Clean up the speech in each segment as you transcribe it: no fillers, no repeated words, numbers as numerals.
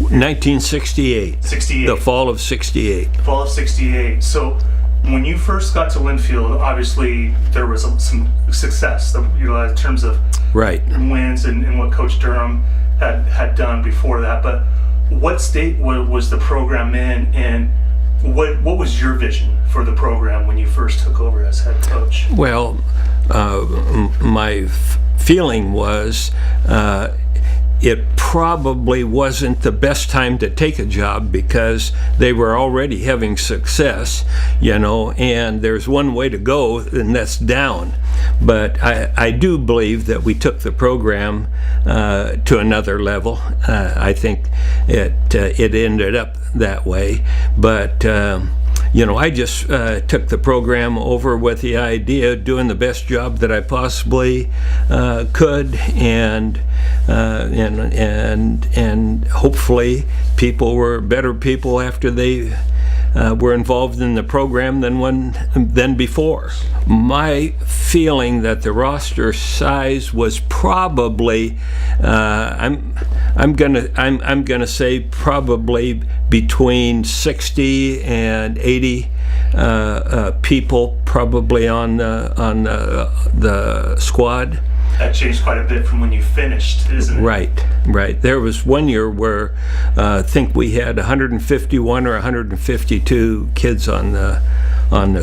1968. 68. The fall of 68. Fall of 68. So when you first got to Linfield, obviously there was some success, in terms of Right. wins and what Coach Durham had done before that. But what state was the program in, and what was your vision for the program when you first took over as head coach? Well, my feeling was it probably wasn't the best time to take a job because they were already having success, and there's one way to go, and that's down. But I do believe that we took the program to another level. I think it ended up that way. But I just took the program over with the idea of doing the best job that I possibly could, and hopefully people were better people after they were involved in the program than before. My feeling that the roster size was probably I'm gonna say probably between 60 and 80 people probably on the squad. That changed quite a bit from when you finished, isn't it? Right. There was one year where I think we had 151 or 152 kids on the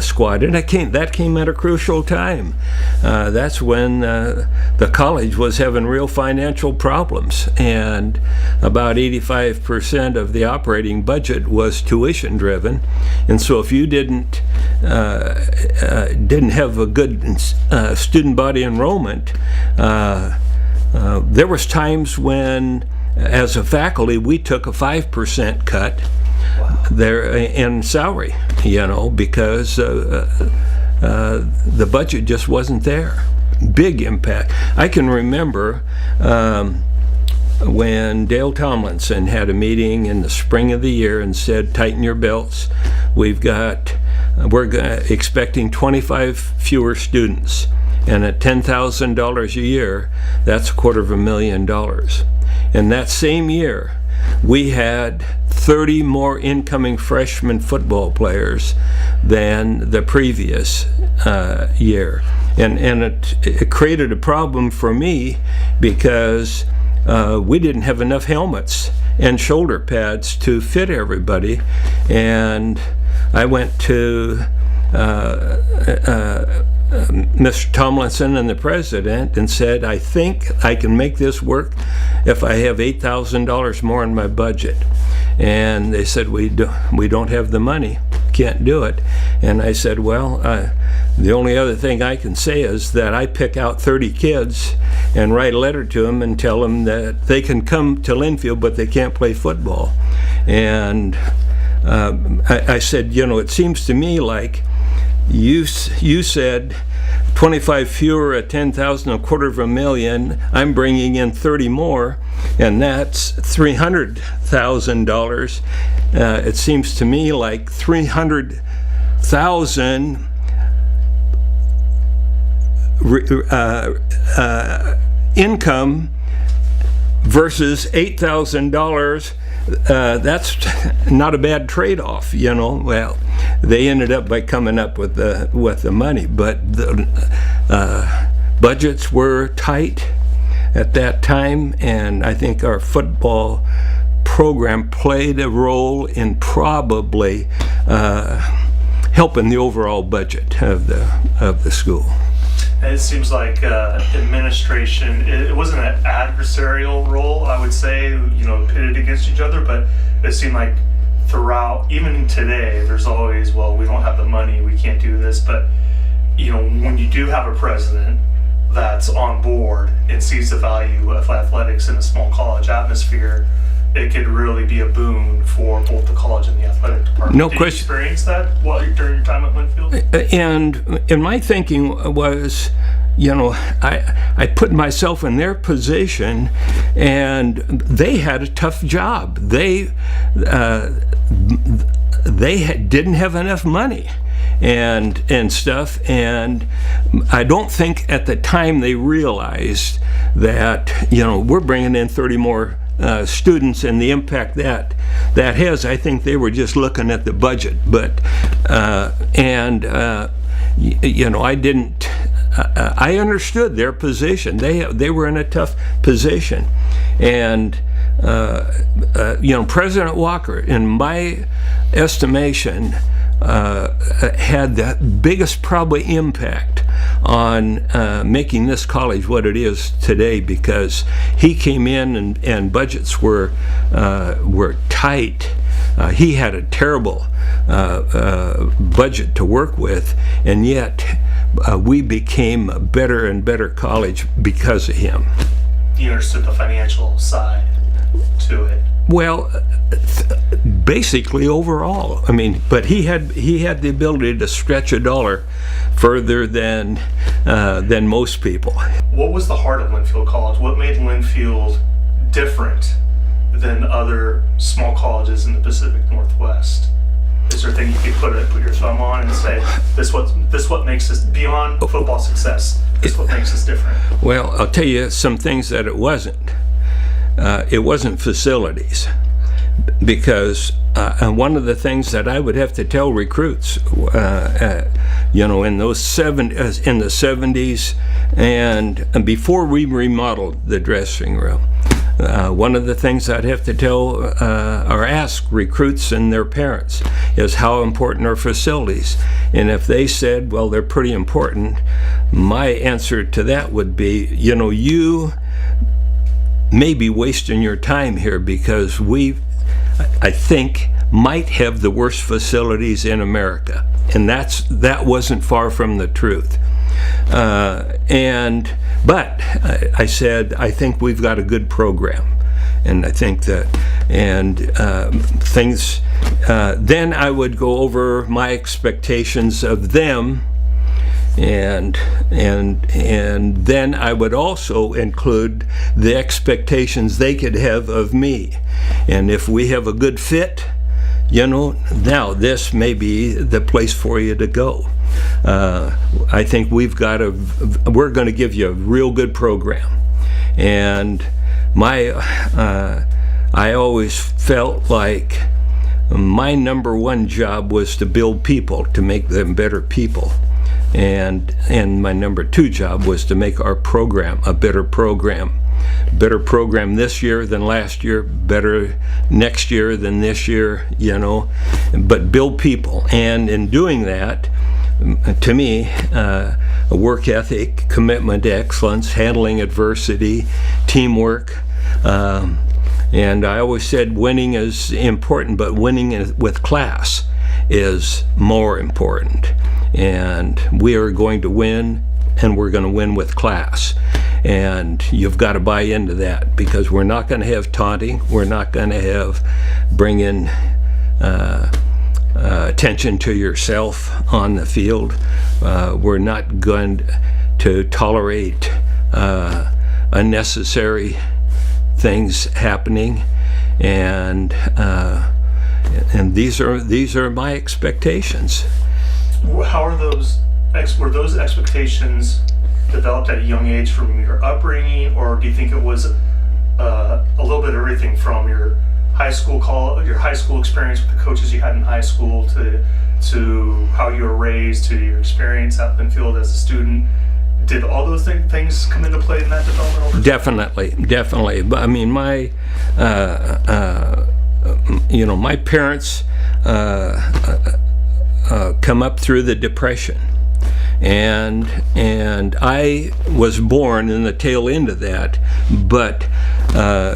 squad, and that came at a crucial time. That's when the college was having real financial problems, and about 85% of the operating budget was tuition driven, and so if you didn't have a good student body enrollment, there was times when, as a faculty, we took a 5% cut. Wow. There in salary, because the budget just wasn't there. Big impact. I can remember when Dale Tomlinson had a meeting in the spring of the year and said, "Tighten your belts. We're expecting 25 fewer students, and at $10,000 a year, that's $250,000." And that same year, we had 30 more incoming freshman football players than the previous year. And it created a problem for me because we didn't have enough helmets and shoulder pads to fit everybody. And I went to Mr. Tomlinson and the president and said, "I think I can make this work if I have $8,000 more in my budget." And they said, we don't have the money, can't do it. And I said, well, the only other thing I can say is that I pick out 30 kids and write a letter to them and tell them that they can come to Linfield, but they can't play football. And I said, it seems to me like you said 25 fewer at 10,000, $250,000. I'm bringing in 30 more, and that's $300,000. It seems to me like 300,000 income versus $8,000. That's not a bad trade-off, Well, they ended up by coming up with the money, but the budgets were tight at that time, and I think our football program played a role in probably helping the overall budget of the school. And it seems like administration, it wasn't an adversarial role, I would say, pitted against each other, but it seemed like throughout, even today, there's always, well, we don't have the money, we can't do this, but, when you do have a president that's on board and sees the value of athletics in a small college atmosphere, it could really be a boon for both the college and the athletic department. No Did question. you experience that during your time at Linfield? And my thinking was, I put myself in their position, and they had a tough job. They didn't have enough money and stuff, and I don't think at the time they realized that we're bringing in 30 more students and the impact that has. I think they were just looking at the budget, but I didn't. I understood their position. They were in a tough position, and President Walker, in my estimation, had the biggest probably impact on making this college what it is today, because he came in and budgets were tight. He had a terrible budget to work with, and yet we became a better and better college because of him. You understood the financial side to it. Well, basically overall, I mean, but he had the ability to stretch a dollar further than most people. What was the heart of Linfield College? What made Linfield different than other small colleges in the Pacific Northwest? Is there a thing you could put your thumb on and say, this what makes us, beyond football success, this what makes us different? Well, I'll tell you some things that it wasn't. It wasn't facilities, because one of the things that I would have to tell recruits, in the 70s and before we remodeled the dressing room, one of the things I'd have to tell or ask recruits and their parents is how important are facilities. And if they said, well, they're pretty important, my answer to that would be, you may be wasting your time here, because I think, might have the worst facilities in America. And that wasn't far from the truth. But I said, I think we've got a good program. And I think that, things, then I would go over my expectations of them, and then I would also include the expectations they could have of me. And if we have a good fit, now this may be the place for you to go. I think we're going to give you a real good program. And I always felt like my number one job was to build people, to make them better people. And my number two job was to make our program a better program this year than last year, better next year than this year, but build people. And in doing that, to me, a work ethic, commitment to excellence, handling adversity, teamwork, and I always said winning is important, but winning with class is more important. And we are going to win, and we're going to win with class. And you've got to buy into that, because we're not going to have taunting. We're not going to have bringing attention to yourself on the field. We're not going to tolerate unnecessary things happening. And these are my expectations. How are were those expectations developed at a young age from your upbringing, or do you think it was a little bit of everything from your high school experience with the coaches you had in high school to how you were raised to your experience at Linfield as a student? Did all those things come into play in that development over time? Definitely. But I mean, my parents come up through the Depression, and I was born in the tail end of that. But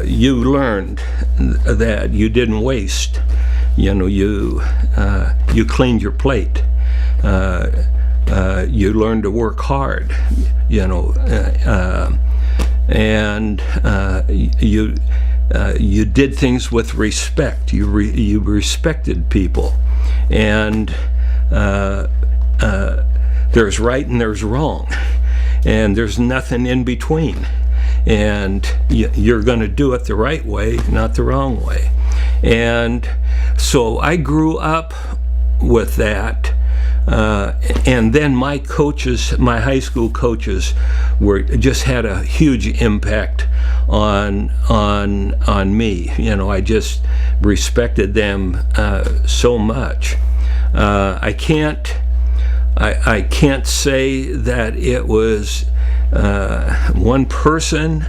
you learned that you didn't waste. You cleaned your plate. You learned to work hard. And you did things with respect. You respected people, and there's right and there's wrong, and there's nothing in between. And you're going to do it the right way, not the wrong way. And so I grew up with that. and then my coaches, my high school coaches, just had a huge impact on me. You know, I just respected them so much. I can't say that it was one person,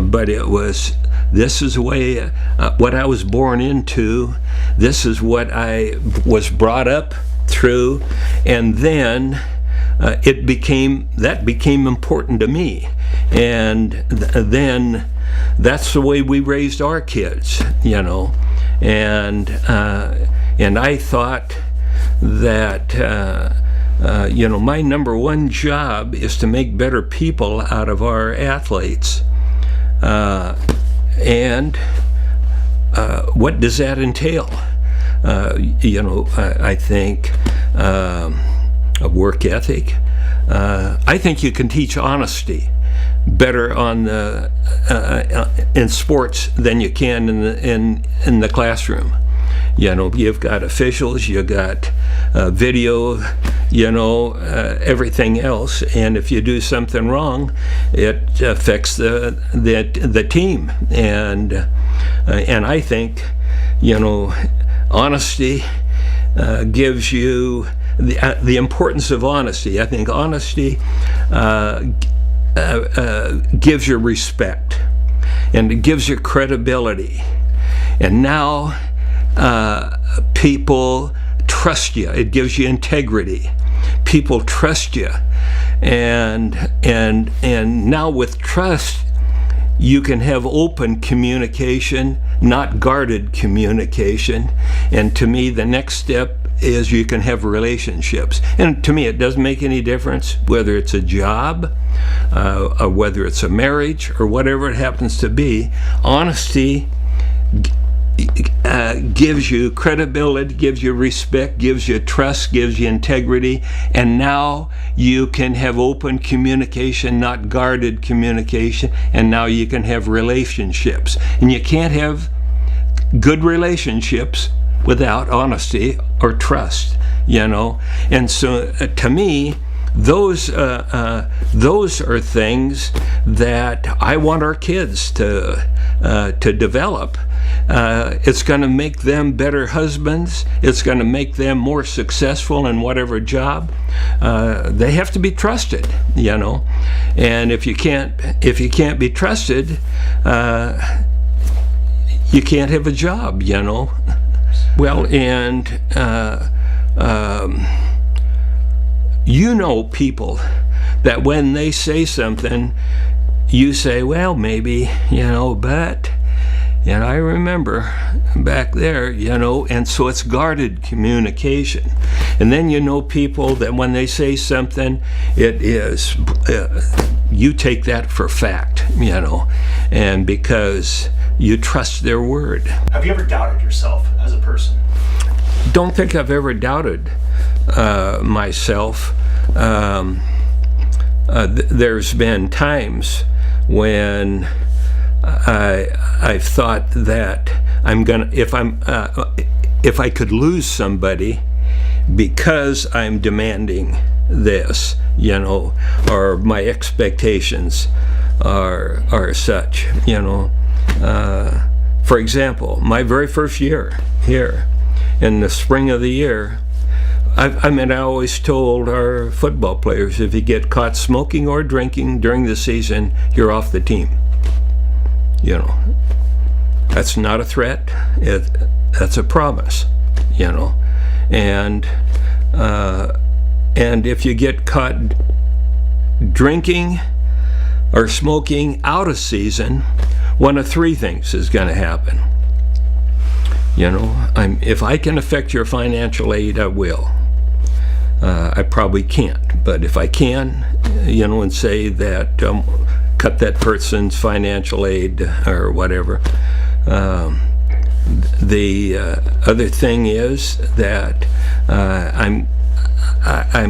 but it was, this is the way, what I was born into, this is what I was brought up through, and then that became important to me, and then that's the way we raised our kids, you know, and I thought that you know, my number one job is to make better people out of our athletes, and what does that entail? You know, I think a work ethic. I think you can teach honesty better in sports than you can in the classroom. You know, you've got officials, you got video, you know, everything else, and if you do something wrong, it affects the team. And I think, you know, honesty gives you the importance of honesty. I think honesty gives you respect, and it gives you credibility. And now people trust you. It gives you integrity. People trust you, and now with trust, you can have open communication, not guarded communication. And to me, the next step is you can have relationships. And to me, it doesn't make any difference whether it's a job, or whether it's a marriage, or whatever it happens to be. Honesty gives you credibility, gives you respect, gives you trust, gives you integrity, and now you can have open communication, not guarded communication, and now you can have relationships. And you can't have good relationships without honesty or trust, you know. And so to me, those are things that I want our kids to develop. It's going to make them better husbands. It's going to make them more successful in whatever job. They have to be trusted, you know. And if you can't be trusted, you can't have a job, you know. Well, and you know people that when they say something, you say, well, maybe, you know, but, and I remember back there, you know, and so it's guarded communication. And then you know people that when they say something, it is, you take that for fact, you know, and because you trust their word. Have you ever doubted yourself as a person? Don't think I've ever doubted myself. There's been times when I've thought that if I could lose somebody because I'm demanding this, you know, or my expectations are such, you know. For example, my very first year here, in the spring of the year, I always told our football players, if you get caught smoking or drinking during the season, you're off the team. You know, that's not a threat. That's a promise. You know, and if you get caught drinking or smoking out of season, one of three things is going to happen. You know, if I can affect your financial aid, I will. I probably can't, but if I can, you know, and say that cut that person's financial aid or whatever. The other thing is that I'm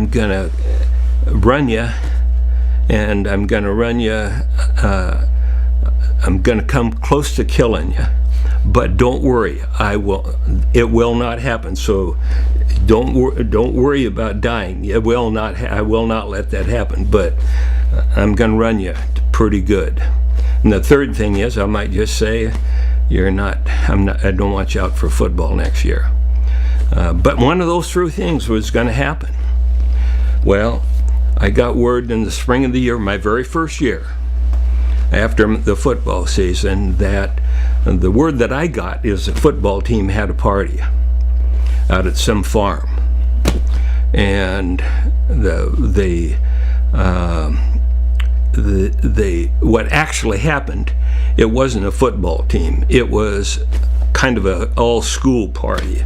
gonna run you, and I'm gonna run you. I'm gonna come close to killing you, but don't worry, it will not happen. So don't worry about dying. I will not let that happen, but I'm going to run you pretty good. And the third thing is, I might just say, I don't want you out for football next year. But one of those three things was going to happen. Well, I got word in the spring of the year, my very first year, after the football season, that the word that I got is the football team had a party out at some farm. And what actually happened, it wasn't a football team. It was kind of a all-school party,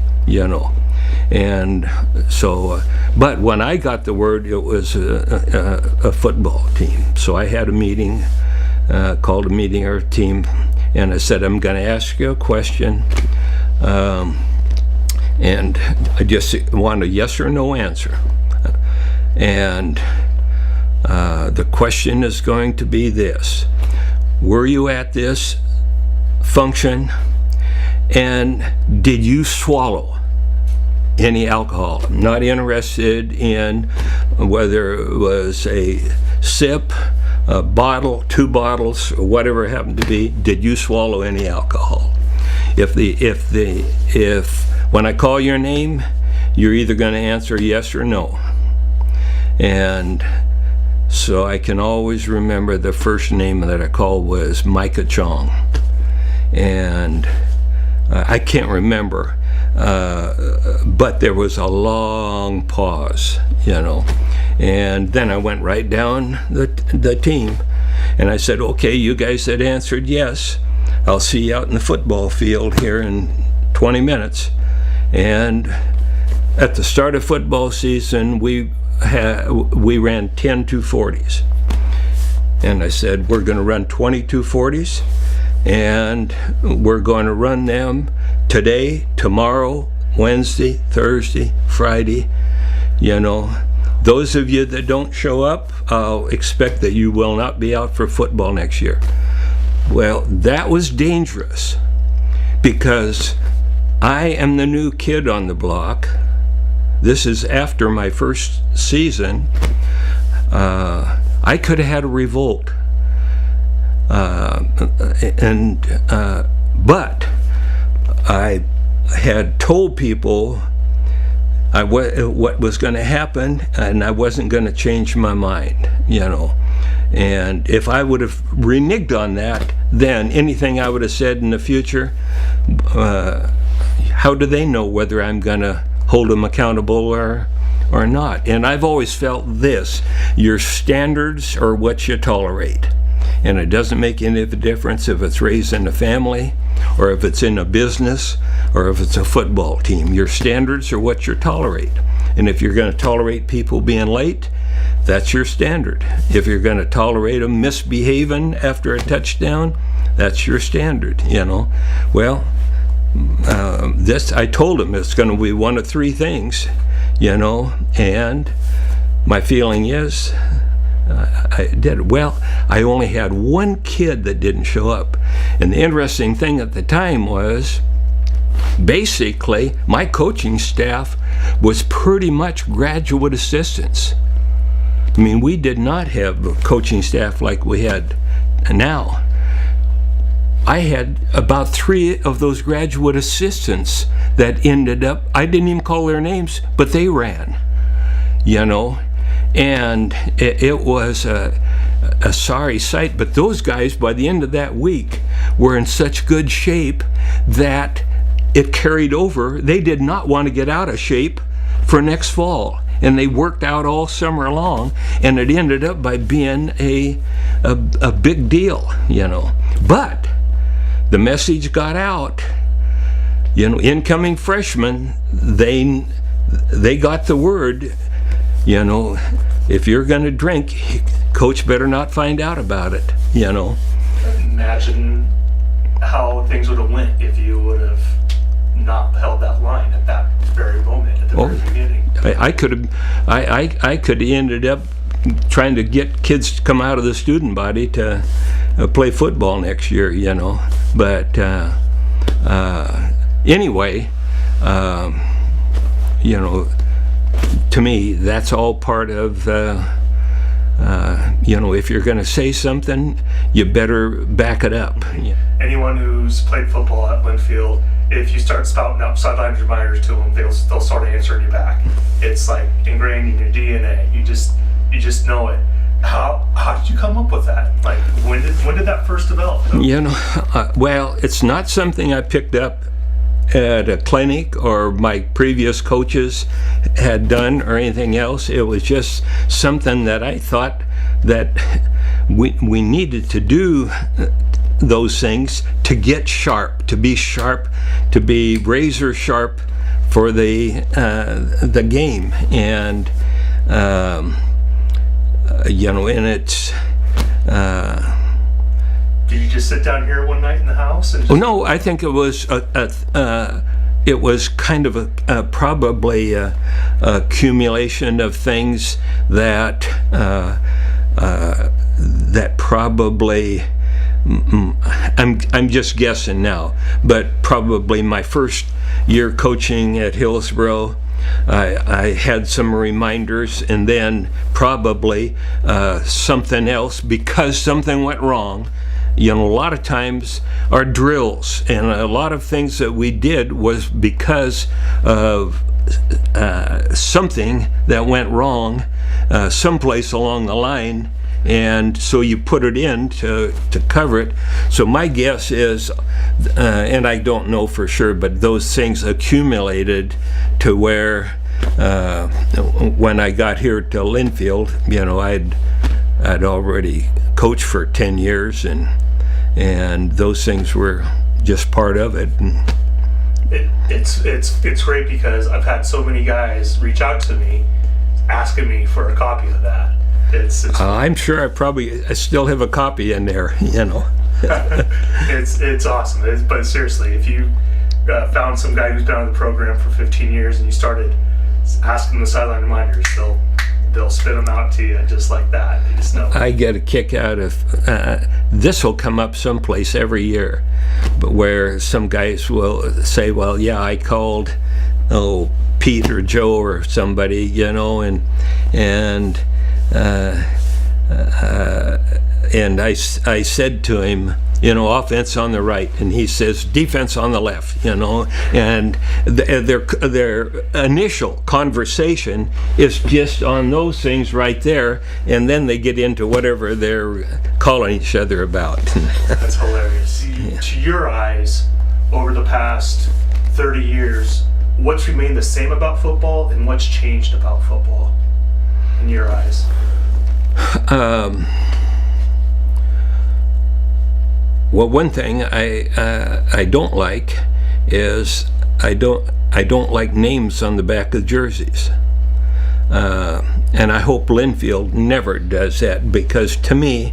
And so, but when I got the word, it was a football team. So I had a meeting, called a meeting, our team, and I said, I'm going to ask you a question, and I just want a yes or no answer. And the question is going to be this: were you at this function, and did you swallow any alcohol? I'm not interested in whether it was a sip, a bottle, 2 bottles, or whatever it happened to be. Did you swallow any alcohol? If when I call your name, you're either going to answer yes or no. And so I can always remember the first name that I called was Micah Chong. And I can't remember, but there was a long pause, And then I went right down the team, and I said, okay, you guys that answered yes, I'll see you out in the football field here in 20 minutes. And at the start of football season, we ran 10 240s. And I said, we're going to run 20 240s, and we're going to run them today, tomorrow, Wednesday, Thursday, Friday. Those of you that don't show up, I'll expect that you will not be out for football next year. Well, that was dangerous, because I am the new kid on the block. This is after my first season. I could have had a revolt, but I had told people what was going to happen, and I wasn't going to change my mind, And if I would have reneged on that, then anything I would have said in the future, how do they know whether I'm going to hold them accountable or not? And I've always felt this: your standards are what you tolerate. And it doesn't make any of the difference if it's raised in a family, or if it's in a business, or if it's a football team. Your standards are what you tolerate. And if you're going to tolerate people being late, that's your standard. If you're going to tolerate them misbehaving after a touchdown, that's your standard, Well, I told him it's going to be one of three things, and my feeling is I did it. Well, I only had one kid that didn't show up. And the interesting thing at the time was, basically, my coaching staff was pretty much graduate assistants. I mean, we did not have a coaching staff like we had now. I had about 3 of those graduate assistants that ended up, I didn't even call their names, but they ran, And it was a sorry sight, but those guys, by the end of that week, were in such good shape that it carried over. They did not want to get out of shape for next fall, and they worked out all summer long, and it ended up by being a big deal, But the message got out. Incoming freshmen, they got the word. If you're going to drink, coach better not find out about it, Imagine how things would have went if you would have not held that line at that very moment, at the very beginning. I could have ended up trying to get kids to come out of the student body to play football next year, But Anyway, to me, that's all part of, if you're going to say something, you better back it up. Anyone who's played football at Linfield, if you start spouting out sideline reminders to them, they'll start answering you back. It's like ingrained in your DNA. You just know it. How did you come up with that? Like, when did that first develop? Well, it's not something I picked up at a clinic or my previous coaches had done or anything else. It was just something that I thought that we needed to do those things to get sharp, to be razor sharp for the game. And and it's did you just sit down here one night in the house and no, I think it was it was kind of probably a accumulation of things that that probably I'm just guessing now, but probably my first year coaching at Hillsborough, I had some reminders, and then probably something else because something went wrong. A lot of times our drills and a lot of things that we did was because of something that went wrong someplace along the line, and so you put it in to cover it. So my guess is, and I don't know for sure, but those things accumulated to where when I got here to Linfield, I'd already coached for 10 years, and those things were just part of it. It's great because I've had so many guys reach out to me asking me for a copy of that. I'm sure I still have a copy in there. It's awesome. But seriously, if you found some guy who's been on the program for 15 years and you started asking the sideline reminders, they'll spit them out to you just like that. You just know. I get a kick out of this. Will come up someplace every year, but where some guys will say, "Well, yeah, I called, Pete or Joe or somebody, and I said to him, offense on the right, and he says defense on the left, and their initial conversation is just on those things right there, and then they get into whatever they're calling each other about. That's hilarious. To your eyes, over the past 30 years, what's remained the same about football and what's changed about football in your eyes? Well, one thing I don't like is I don't like names on the back of jerseys, and I hope Linfield never does that, because to me,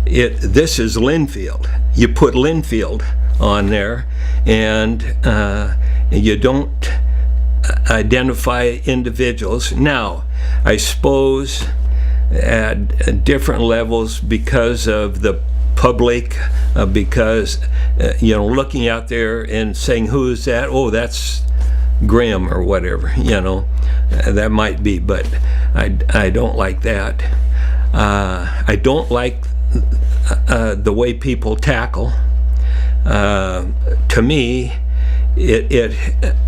this is Linfield. You put Linfield on there, and you don't identify individuals. Now, I suppose at different levels, because of the public, because looking out there and saying, who is that? Oh, that's Graham or whatever, that might be, but I don't like that. I don't like the way people tackle. To me,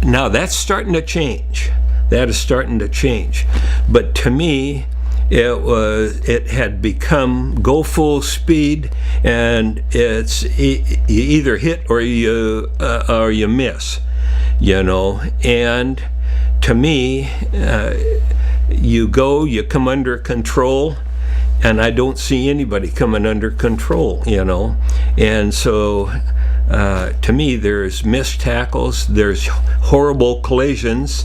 now that's starting to change. That is starting to change, but to me, it had become go full speed, and it's you either hit or you miss, and to me, you come under control, and I don't see anybody coming under control, and so to me, there's missed tackles, there's horrible collisions.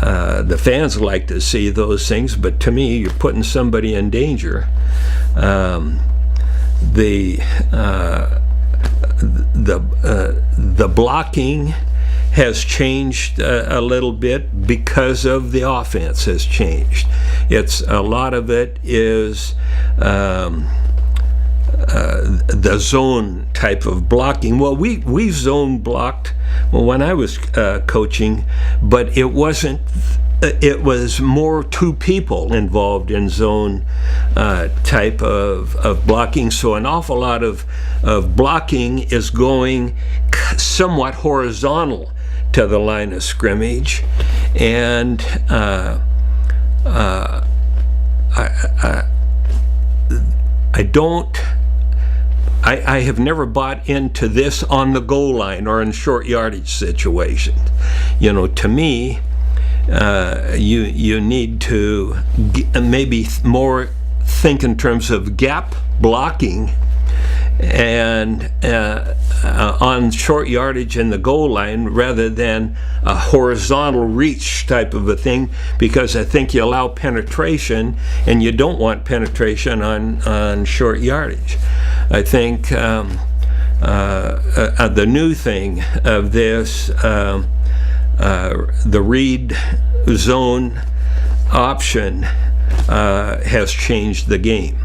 The fans like to see those things, but to me, you're putting somebody in danger. The blocking has changed a little bit because of the offense has changed. A lot of it is the zone type of blocking. Well, we zone blocked when I was coaching, but it wasn't. It was more two people involved in zone type of blocking. So an awful lot of blocking is going somewhat horizontal to the line of scrimmage, and I have never bought into this on the goal line or in short yardage situations. To me, you need to maybe more think in terms of gap blocking and on short yardage in the goal line rather than a horizontal reach type of a thing, because I think you allow penetration and you don't want penetration on short yardage. I think the new thing of this, the read zone option has changed the game,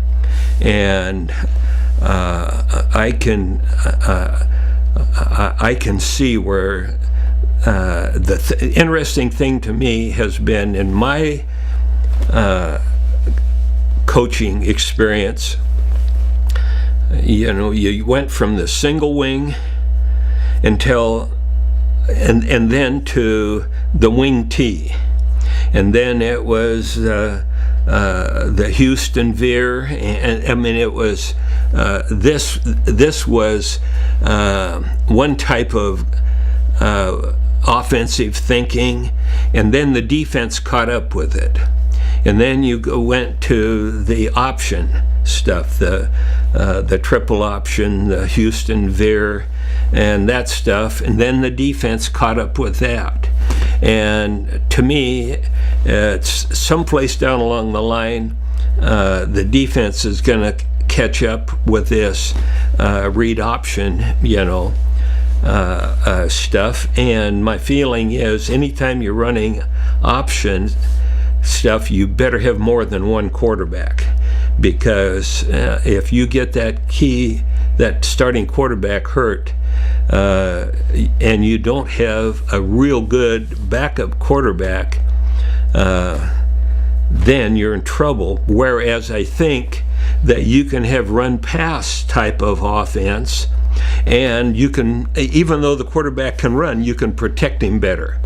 and I can see where the interesting thing to me has been in my coaching experience. You went from the single wing until and then to the wing T, and then it was the Houston veer, and I mean it was this was one type of offensive thinking, and then the defense caught up with it, and then you went to the option stuff, the triple option, the Houston veer, and that stuff, and then the defense caught up with that. And to me, it's someplace down along the line, the defense is going to catch up with this read option, stuff. And my feeling is anytime you're running option stuff, you better have more than one quarterback, because if you get that starting quarterback hurt, and you don't have a real good backup quarterback, then you're in trouble. Whereas I think that you can have run pass type of offense, and you can, even though the quarterback can run, you can protect him better.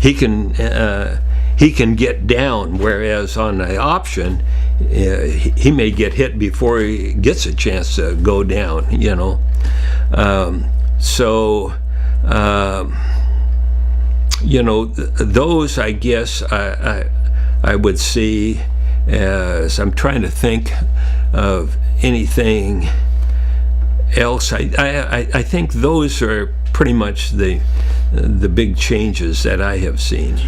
He can get down, whereas on the option, he may get hit before he gets a chance to go down. Those, I guess, I would see as I'm trying to think of anything else. I think those are pretty much the big changes that I have seen.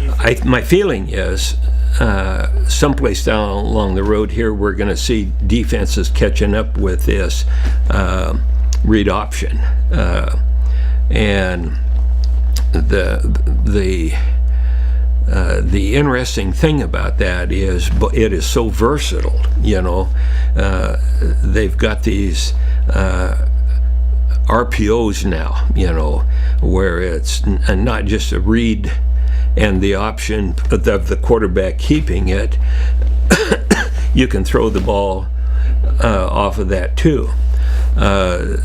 My feeling is someplace down along the road here, we're going to see defenses catching up with this read option, and the interesting thing about that is it is so versatile. They've got these RPOs now, where it's not just a read and the option of the quarterback keeping it. You can throw the ball off of that too. The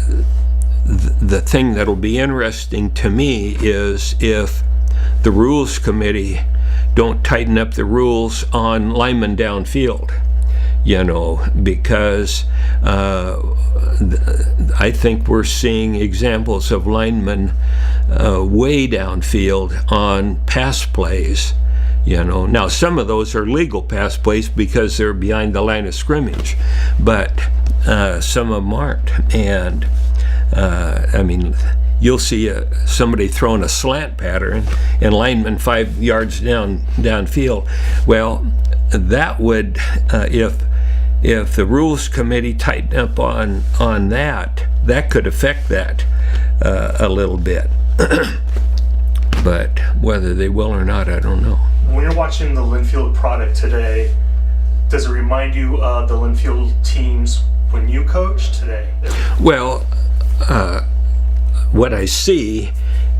thing that'll be interesting to me is if the rules committee don't tighten up the rules on linemen downfield, because I think we're seeing examples of linemen way downfield on pass plays. Now some of those are legal pass plays because they're behind the line of scrimmage, but some of them aren't. And I mean, you'll see somebody throwing a slant pattern and lineman 5 yards downfield. Well, that would, if the rules committee tightened up on that could affect that a little bit. But whether they will or not, I don't know. When you're watching the Linfield product today, does it remind you of the Linfield teams when you coach today? Well, what I see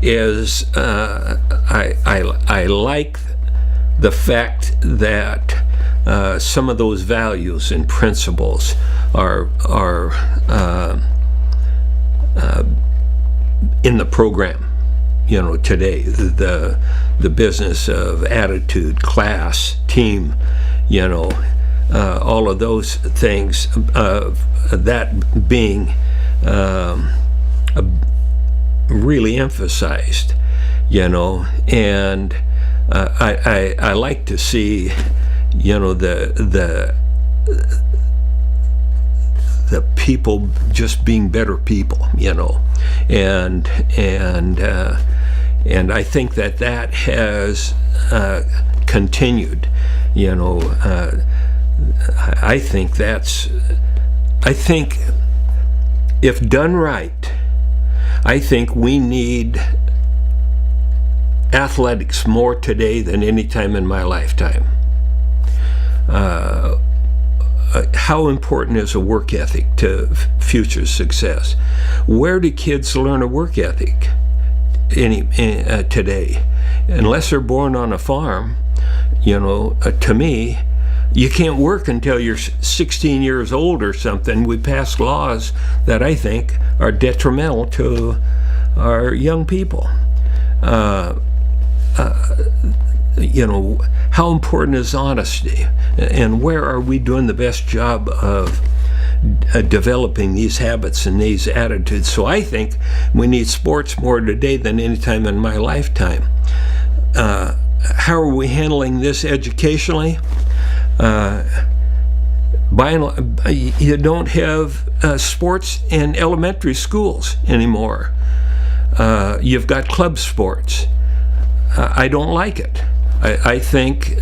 is I like the fact that some of those values and principles are in the program. Today, the business of attitude, class, team, all of those things, that being really emphasized, and I like to see, the people just being better people, and I think that has continued, I think if done right, I think we need athletics more today than any time in my lifetime. How important is a work ethic to future success? Where do kids learn a work ethic today? Unless they're born on a farm, to me, you can't work until you're 16 years old or something. We passed laws that I think are detrimental to our young people. How important is honesty, and where are we doing the best job of developing these habits and these attitudes? So I think we need sports more today than any time in my lifetime. How are we handling this educationally? You don't have sports in elementary schools anymore. You've got club sports. I don't like it. I think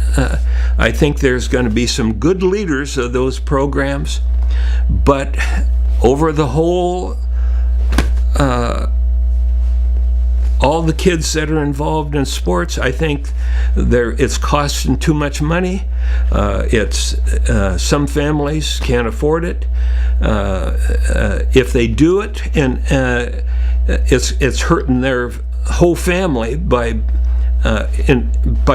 there's going to be some good leaders of those programs, but over the whole, all the kids that are involved in sports, I think it's costing too much money. Some families can't afford it. If they do it, and it's hurting their whole family by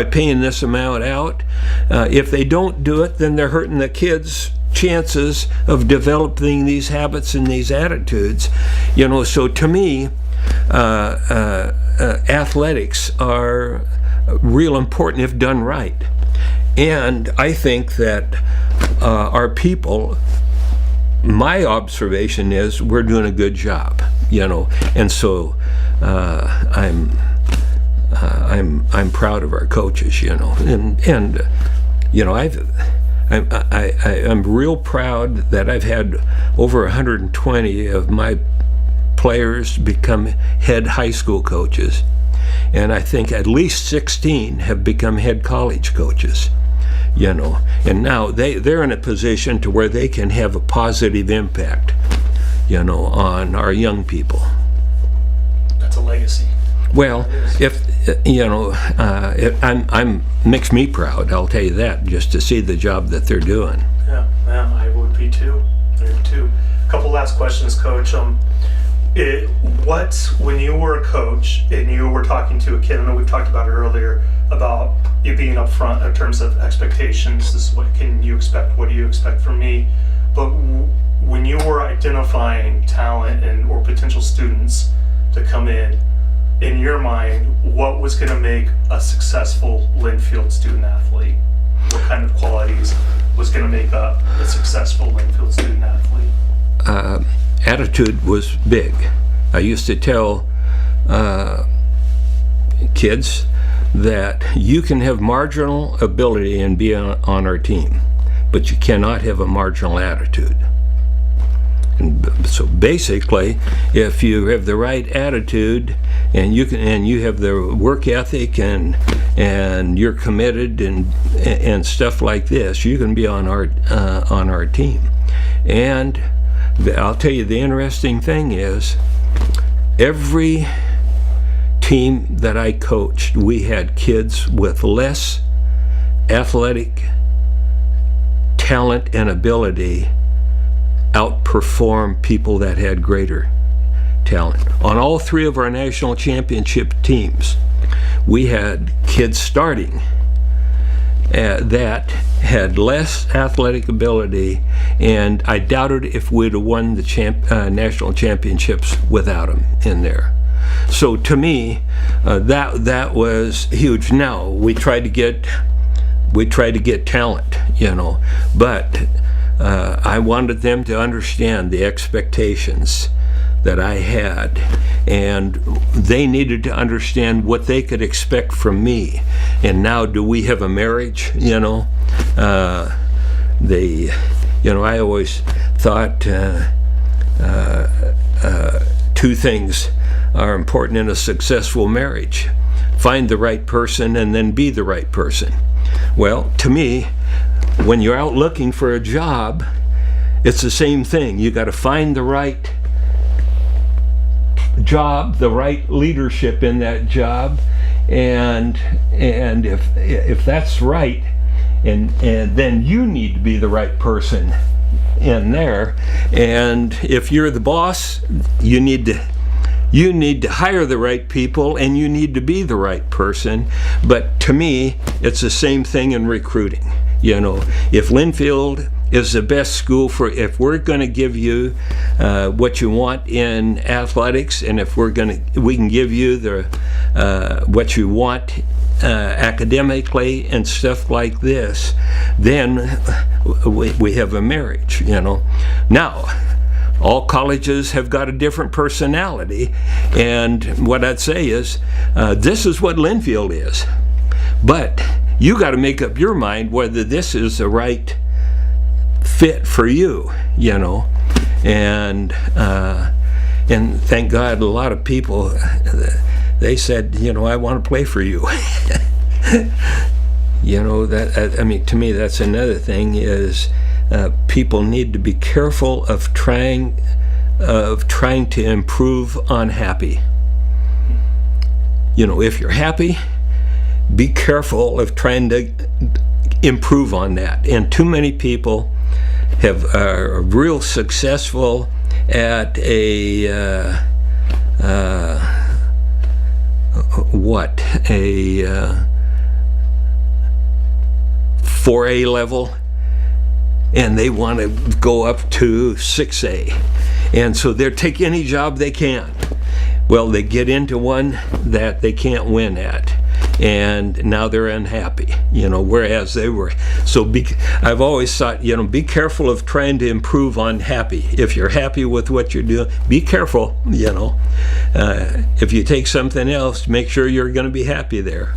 paying this amount out. If they don't do it, then they're hurting the kids' chances of developing these habits and these attitudes. So to me, athletics are real important if done right. And I think that our people, my observation is we're doing a good job, and so I'm proud of our coaches, and I'm real proud that I've had over 120 of my players become head high school coaches, and I think at least 16 have become head college coaches, and now they're in a position to where they can have a positive impact, on our young people. That's a legacy. Well, I'm makes me proud, I'll tell you that, just to see the job that they're doing. Yeah, I would be too. A couple last questions, Coach. When you were a coach and you were talking to a kid, I know we've talked about it earlier, about you being upfront in terms of expectations. This is what can you expect, what do you expect from me? But when you were identifying talent or potential students to come in your mind, what was going to make a successful Linfield student athlete? What kind of qualities was going to make a successful Linfield student athlete? Attitude was big. I used to tell kids that you can have marginal ability and be on our team, but you cannot have a marginal attitude. And so basically, if you have the right attitude and you have the work ethic and you're committed and stuff like this, you can be on our team. And I'll tell you, the interesting thing is, every team that I coached, we had kids with less athletic talent and ability outperform people that had greater talent. On all 3 of our national championship teams, we had kids starting that had less athletic ability, and I doubted if we'd have won the national championships without them in there. So to me, that was huge. Now we tried to get talent, but I wanted them to understand the expectations that I had, and they needed to understand what they could expect from me. And now, do we have a marriage? I always thought 2 things are important in a successful marriage: find the right person and then be the right person. Well, to me, when you're out looking for a job, it's the same thing. You got to find the right job, the right leadership in that job, and if that's right, and then you need to be the right person in there. And if you're the boss, you need to hire the right people, and you need to be the right person. But to me, it's the same thing in recruiting. If Linfield is the best school if we're going to give you what you want in athletics, and if we can give you what you want academically and stuff like this, then we have a marriage. Now, all colleges have got a different personality, and what I'd say is this is what Linfield is, but you got to make up your mind whether this is the right fit for you, and thank God a lot of people, they said, I want to play for you. To me, that's another thing is people need to be careful of trying to improve unhappy. If you're happy, be careful of trying to improve on that. And too many people are real successful at a 4A level, and they want to go up to 6A, and so they're taking any job they can. Well, they get into one that they can't win at, and now they're unhappy, whereas they were. So I've always thought, be careful of trying to improve on happy. If you're happy with what you're doing, be careful, if you take something else, make sure you're going to be happy there.